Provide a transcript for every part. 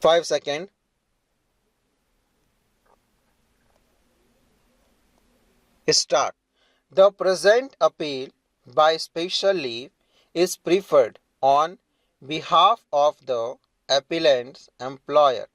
5 seconds. Start. The present appeal by special leave is preferred on behalf of the appellant's employer,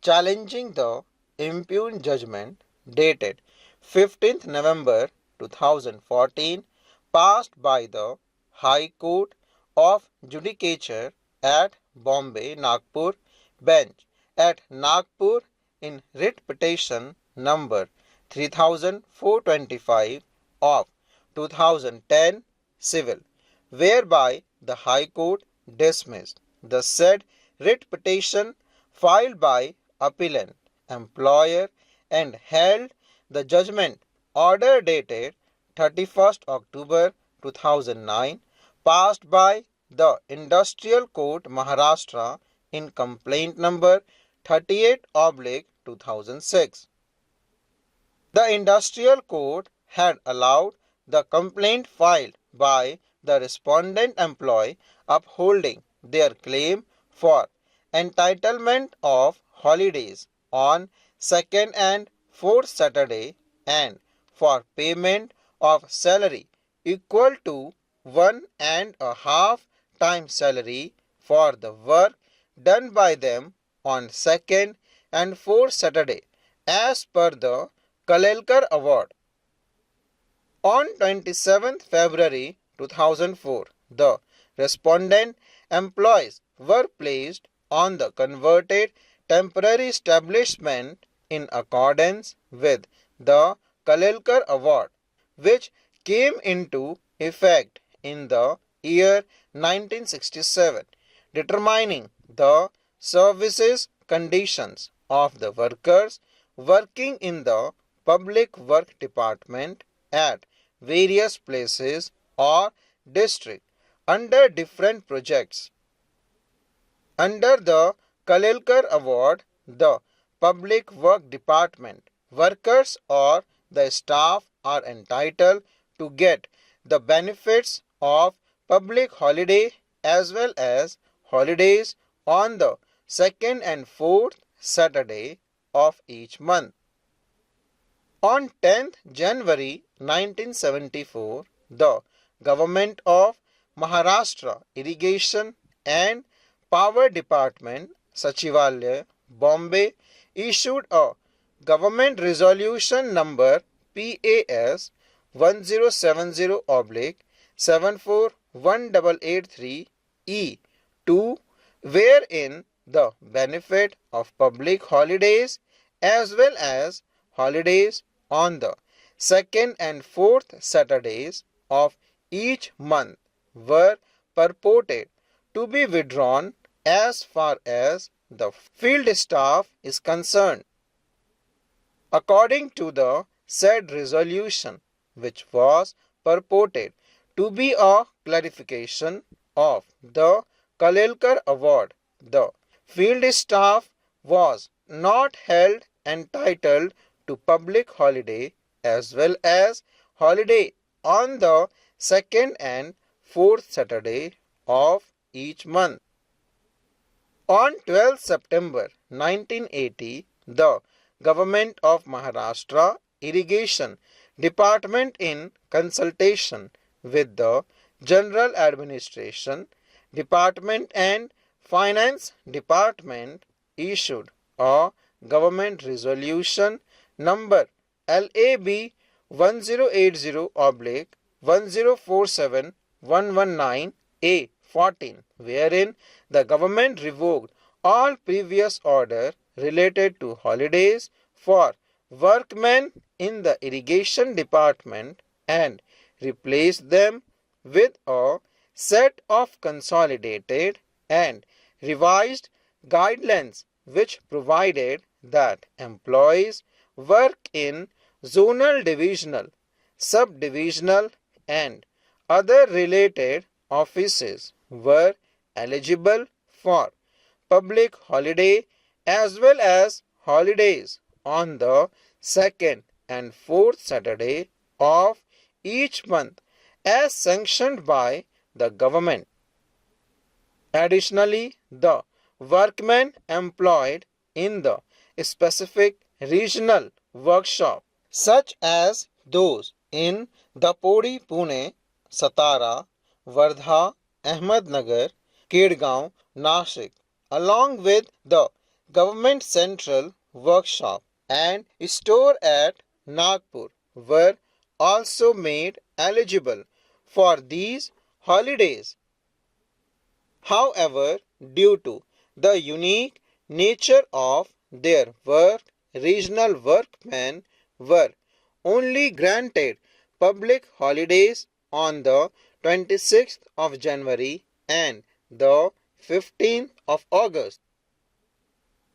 challenging the impugned judgment dated 15th November 2014, passed by the High Court of Judicature at Bombay Nagpur bench at Nagpur in writ petition number 3425 of 2010 civil, whereby the High Court dismissed the said writ petition filed by appellant employer and held the judgment order dated 31st October 2009 passed by the Industrial Court Maharashtra in complaint number 38/2006. The Industrial Court had allowed the complaint filed by the respondent employee upholding their claim for entitlement of holidays on second and fourth Saturday and for payment of salary equal to 1.5 times salary for the work done by them on second and fourth Saturday as per the Kalelkar Award. On 27th February 2004, the respondent employees were placed on the converted temporary establishment in accordance with the Kalelkar Award, which came into effect in the year 1967, determining the services conditions of the workers working in the public work department at various places or districts under different projects. Under the Kalelkar Award, the public work department workers or the staff are entitled to get the benefits of public holiday as well as holidays on the second and fourth Saturday of each month. On 10th January 1974, the Government of Maharashtra Irrigation and Power Department, Sachivalaya, Bombay, issued a Government Resolution number PAS 1070/741883E2, wherein the benefit of public holidays as well as holidays on the second and fourth Saturdays of each month were purported to be withdrawn as far as the field staff is concerned. According to the said resolution, which was purported to be a clarification of the Kalelkar Award, the field staff was not held entitled to public holiday as well as holiday on the second and fourth Saturday of each month. On 12 September 1980, the Government of Maharashtra Irrigation Department, in consultation with the General Administration Department and Finance Department, issued a Government Resolution number LAB 1080/1047/119A14, wherein the government revoked all previous order related to holidays for workmen in the irrigation department and replaced them with a set of consolidated and revised guidelines which provided that employees work in zonal, divisional, subdivisional and other related offices were eligible for public holiday as well as holidays on the second and fourth Saturday of each month as sanctioned by the government. Additionally, the workmen employed in the specific regional workshop, such as those in Dapodi, Pune, Satara, Wardha, Ahmednagar, Kedgaon, Nashik, along with the government central workshop and store at Nagpur, were also made eligible for these holidays. However, due to the unique nature of their work, regional workmen were only granted public holidays on the 26th of January and the 15th of August.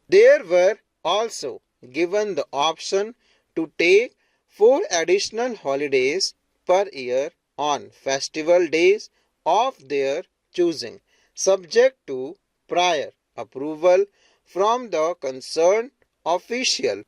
They were also given the option to take 4 additional holidays per year on festival days of their choosing, subject to prior approval from the concerned official.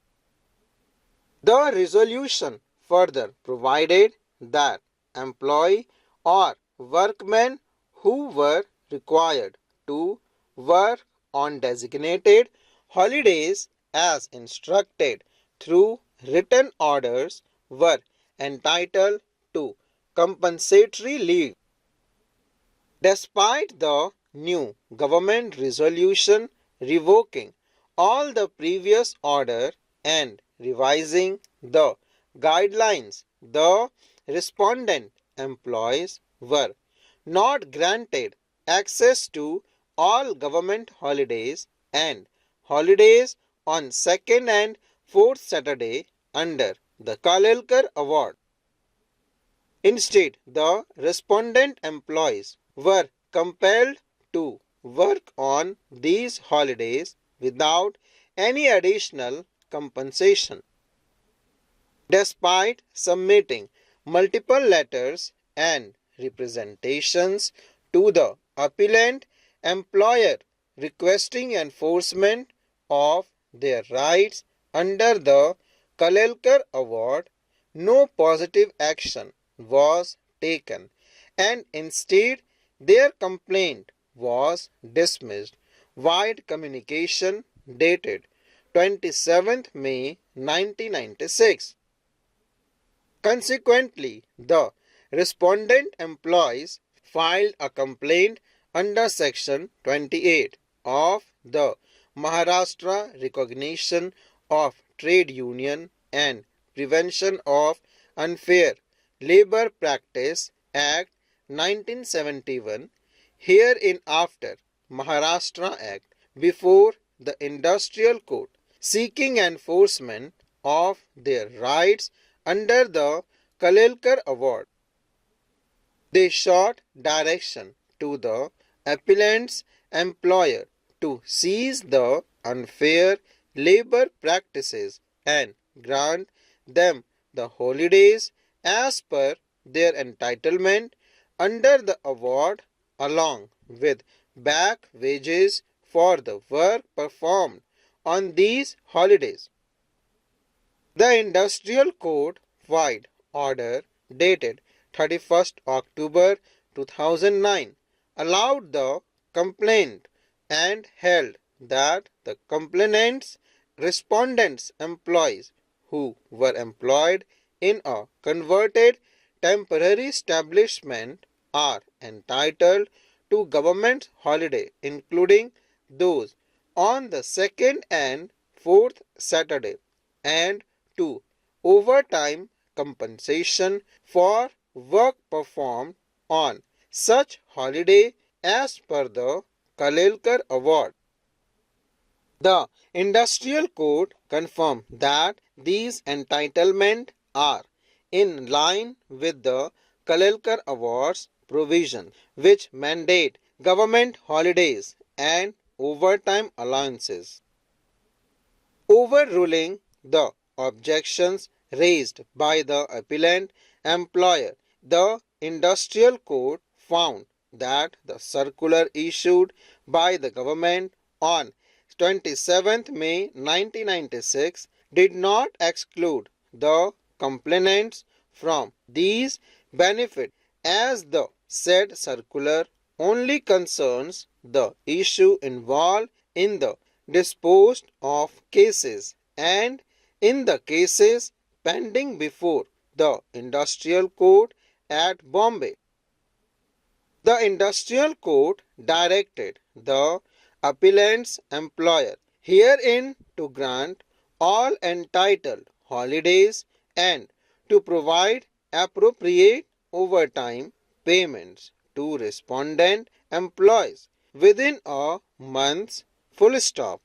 The resolution further provided that employee or workmen who were required to work on designated holidays as instructed through written orders were entitled to compensatory leave. Despite the new government resolution revoking all the previous order and revising the guidelines, the respondent employees were not granted access to all government holidays and holidays on second and fourth Saturday under the Kalelkar Award. Instead, the respondent employees were compelled to work on these holidays without any additional compensation. Despite submitting multiple letters and representations to the appellant employer requesting enforcement of their rights under the Kalelkar Award, no positive action was taken, and instead their complaint was dismissed. Wide communication dated 27th May 1996. Consequently, the respondent employees filed a complaint under Section 28 of the Maharashtra Recognition of Trade Union and Prevention of Unfair Labor Practice Act 1971, hereinafter Maharashtra Act, before the Industrial Court, seeking enforcement of their rights under the Kalelkar Award. They sought direction to the appellant's employer to cease the unfair labor practices and grant them the holidays as per their entitlement under the award, along with back wages for the work performed on these holidays. The Industrial Court Wide Order dated 31st October 2009 allowed the complaint and held that the complainant's respondents' employees who were employed in a converted temporary establishment are entitled to government holiday, including those on the second and fourth Saturday, and to overtime compensation for work performed on such holiday as per the Kalelkar Award. The Industrial Court confirmed that these entitlements are in line with the Kalelkar Award's provision, which mandate government holidays and overtime allowances. Overruling the objections raised by the appellant employer, the Industrial Court found that the circular issued by the government on 27th May 1996 did not exclude the complainants from these benefits, as the said circular only concerns the issue involved in the disposed of cases and in the cases pending before the Industrial Court at Bombay. The Industrial Court directed the appellant's employer herein to grant all entitled holidays and to provide appropriate overtime payments to respondent employees within a month's full stop.